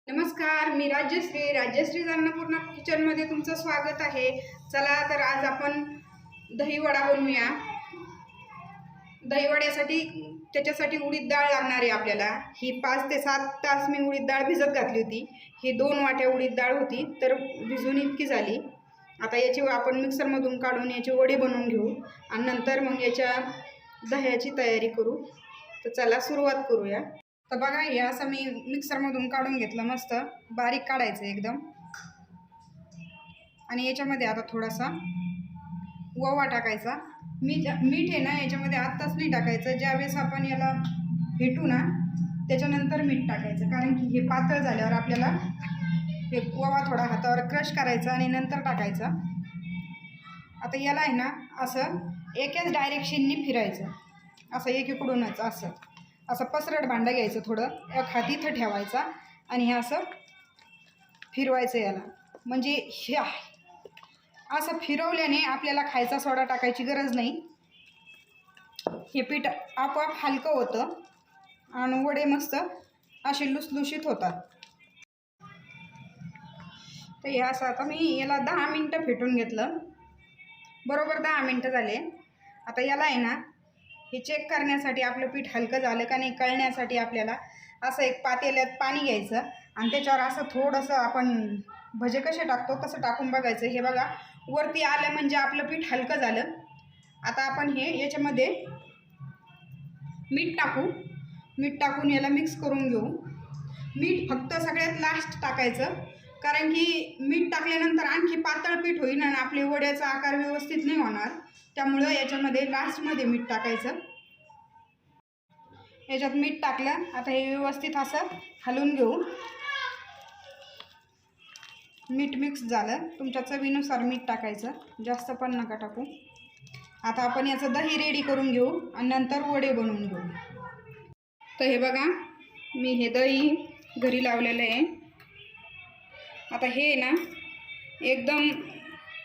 नमस्कार, मी राजश्री अन्नपूर्णा किचनमध्ये तुमचं स्वागत आहे। चला तर आज आपण दहीवडा बनवूया। दहीवड्यासाठी त्याच्यासाठी उडीद डाळ लागणार आहे आपल्याला। ही 5 ते 7 तास मी उडीद डाळ भिजत घातली होती। ही 2 वाट्या उडीद डाळ होती, तर भिजून इतकी झाली। आता याची आपण मिक्सरमधून काढून याचे वडे बनवून घेऊ आणि नंतर मग याच्या दह्याची तयारी करू। तर चला सुरुवात करूया। तर बघा, हे असं मी मिक्सरमधून काढून घेतलं, मस्त बारीक काढायचं एकदम। आणि याच्यामध्ये आता थोडासा ओवा टाकायचा। मीठ आहे ना याच्यामध्ये आत्ताच नाही टाकायचं, ज्यावेळेस आपण याला फेटू ना त्याच्यानंतर मीठ टाकायचं, कारण की हे पातळ झाल्यावर आपल्याला हे ओवा थोडा हातावर क्रश करायचा आणि नंतर टाकायचा। आता याला आहे ना असं एकाच डायरेक्शननी फिरायचं, असं एकीकडूनच असं पसरट भांडं घ्यायचं, थोडं एक हात इथं ठेवायचा आणि हे असं फिरवायचं याला। म्हणजे हे असं फिरवल्याने आपल्याला खायचा सोडा टाकायची गरज नाही। हे पीठ आपोआप हलकं होतं आणि वडे मस्त असे लुसलुशीत होतात। तर हे असं आता मी याला 10 मिनटं फेटून घेतलं, बरोबर 10 मिनटं झाले। आता याला आहे ना हे चेक करण्यासाठी, आपलं पीठ हलकं झालं का नाही कळण्यासाठी आपल्याला असं एक पातेल्यात पाणी घ्यायचं आणि त्याच्यावर असं थोडंसं आपण भजे कसे टाकतो तसं टाकून बघायचं। हे बघा, वरती आलं म्हणजे आपलं पीठ हलकं झालं। आता आपण हे याच्यामध्ये मीठ टाकून याला मिक्स करून घेऊ। मीठ फक्त सगळ्यात लास्ट टाकायचं, कारण की मीठ टाकल्यानंतर आणखी पातळ पीठ होईल आणि आपले वड्याचा आकार व्यवस्थित नाही होणार। त्यामुळं याच्यामध्ये लास्टमध्ये मीठ टाकायचं। याच्यात मीठ टाकलं, आता हे व्यवस्थित असं हलवून घेऊ। मीठ मिक्स झालं, तुमच्या चवीनुसार मीठ टाकायचं, जास्त पण नका टाकू। आता आपण याचं दही रेडी करून घेऊ आणि नंतर वडे बनवून घेऊ। तर हे बघा, मी हे दही घरी लावलेलं आहे। आता हे ना एकदम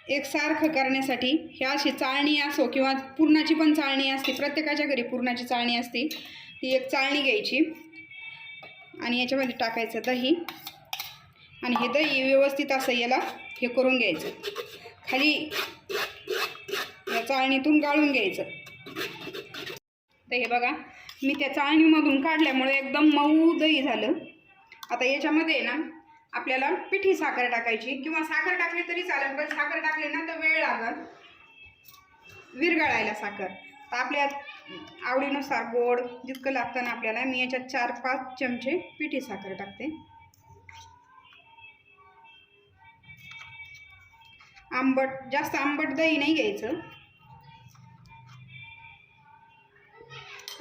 एकसारखं करण्यासाठी हे अशी चाळणी असो किंवा पुरणाची पण चाळणी असते, प्रत्येकाच्या घरी पुरणाची चाळणी असते, ती एक चाळणी घ्यायची आणि याच्यामध्ये टाकायचं दही आणि हे दही व्यवस्थित असं याला हे करून घ्यायचं, खाली या चाळणीतून गाळून घ्यायचं। तर हे बघा, मी त्या चाळणीमधून काढल्यामुळे एकदम मऊ दही झालं। आता याच्यामध्ये ना आपल्याला पिठी साखर टाकायची, किंवा साखर टाकली तरी चालेल, पण साखर टाकली ना तर वेळ लागेल विरघळायला साखर। तर आपल्या आवडीनुसार गोड जितकं लागतं ना आपल्याला, मी याच्यात 4-5 चमचे पिठी साखर टाकते। जास्त आंबट दही नाही घ्यायचं।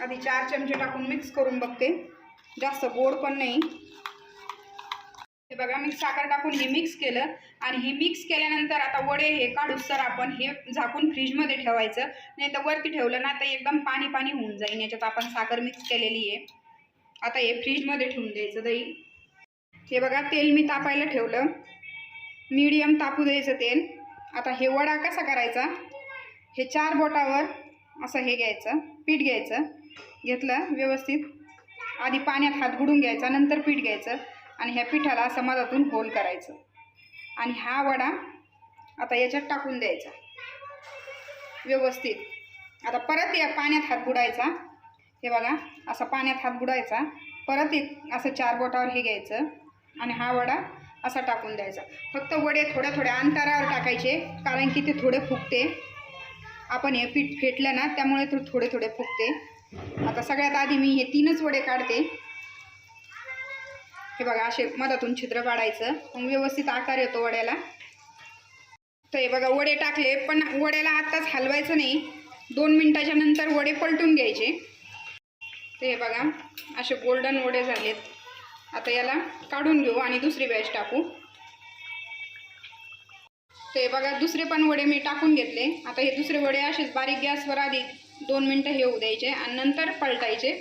आधी 4 चमचे टाकून मिक्स करून बघते, जास्त गोड पण नाही। हे बघा, मी साखर टाकून हे मिक्स केलं आणि हे मिक्स केल्यानंतर आता वडे हे काढूस तर आपण हे झाकून फ्रीजमध्ये ठेवायचं, नाही तर वरती ठेवलं ना तर एकदम पाणी होऊन जाईल। याच्यात आपण साखर मिक्स केलेली आहे। आता हे फ्रीजमध्ये ठेवून द्यायचं दही। हे बघा, तेल मी तापायला ठेवलं, मीडियम तापू द्यायचं तेल। आता हे वडा कसा करायचा, हे 4 बोटावर असं हे घ्यायचं, पीठ घेतलं व्यवस्थित, आधी पाण्यात हात बुडून घ्यायचा, नंतर पीठ घ्यायचं आणि ह्या पिठाला असं मधातून होल करायचं आणि हा वडा आता याच्यात टाकून द्यायचा व्यवस्थित। आता परत या पाण्यात हात बुडायचा, हे बघा असं पाण्यात हात बुडायचा, परत एक असं 4 बोटावर हे घ्यायचं आणि हा वडा असा टाकून द्यायचा। फक्त वडे थोड्या अंतरावर टाकायचे, कारण की ते थोडे फुगते। आपण हे पीठ फेटलं ना त्यामुळे ते थोडे फुगते। आता सगळ्यात आधी मी हे 3च वडे काढते। हे बघा, असे मधातून छिद्र पाडायचं, मग व्यवस्थित आकार येतो वड्याला। तर हे बघा, वडे टाकले, पण वड्याला आत्ताच हलवायचं नाही, 2 मिनिटाच्या नंतर वडे पलटून घ्यायचे। तर हे बघा, असे गोल्डन वडे झालेत। आता याला काढून घेऊ आणि दुसरी बॅच टाकू। तर हे बघा, दुसरे पण वडे मी टाकून घेतले। आता हे दुसरे वडे असेच बारीक गॅसवर आधी 2 मिनिटं हे होऊ द्यायचे आणि नंतर पलटायचे।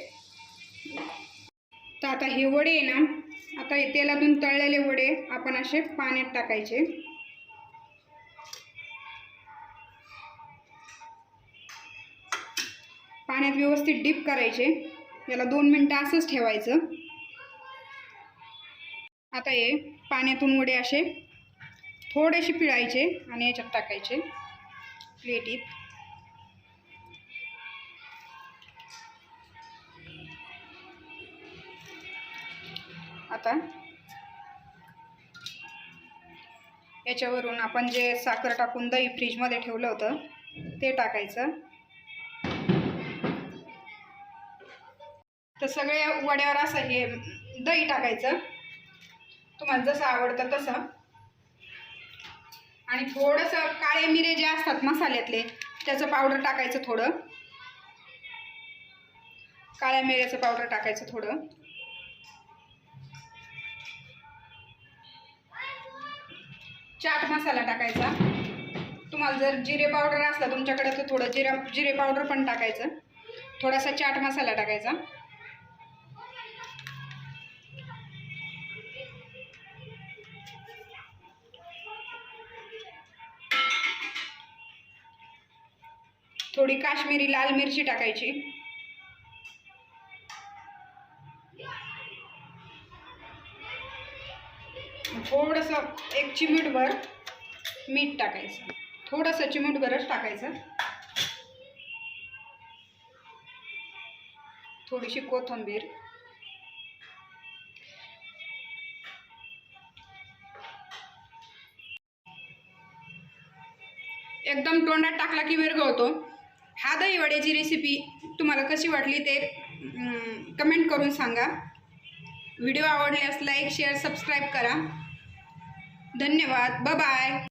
तर आता हे वडे आहे ना, आता हे तेलातून तळलेले वडे आपण असे पाण्यात टाकायचे। पाण्यात व्यवस्थित डीप करायचे, याला 2 मिनिटं असंच ठेवायचं। आता हे पाण्यातून वडे असे थोडेसे पिळायचे आणि याच्यात टाकायचे प्लेटीत. आता याच्यावरून आपण जे साखर टाकून दही फ्रीजमध्ये ठेवलं होतं ते टाकायचं. तर सगळ्या वड्यावर असं हे दही टाकायचं, तुम्हाला जसं आवडतं तसं. आणि थोडंसं काळे मिरे जे असतात मसाल्यातले त्याचं पावडर टाकायचं, थोडं काळ्या मिऱ्याचं पावडर टाकायचं थोडं. चाट मसाला टाकायचा. तुम्हाला जर जिरे पावडर असला तुमच्याकडे तर थोडं जिरे पावडर पण टाकायचं. थोडासा चाट मसाला टाकायचा. थोडी काश्मीरी लाल मिरची टाकायची. थोडंसं एक चिमूटभर मीठ टाकायचं, थोडंसं चिमूटभरच टाकायचं. थोडीशी कोथिंबीर. एकदम तोंडात टाकला की विरघळतो. हा दही वड्याची रेसिपी तुम्हाला कशी वाटली ते कमेंट करून सांगा. व्हिडिओ आवडल्यास लाईक शेअर सबस्क्राईब करा. धन्यवाद. Bye bye.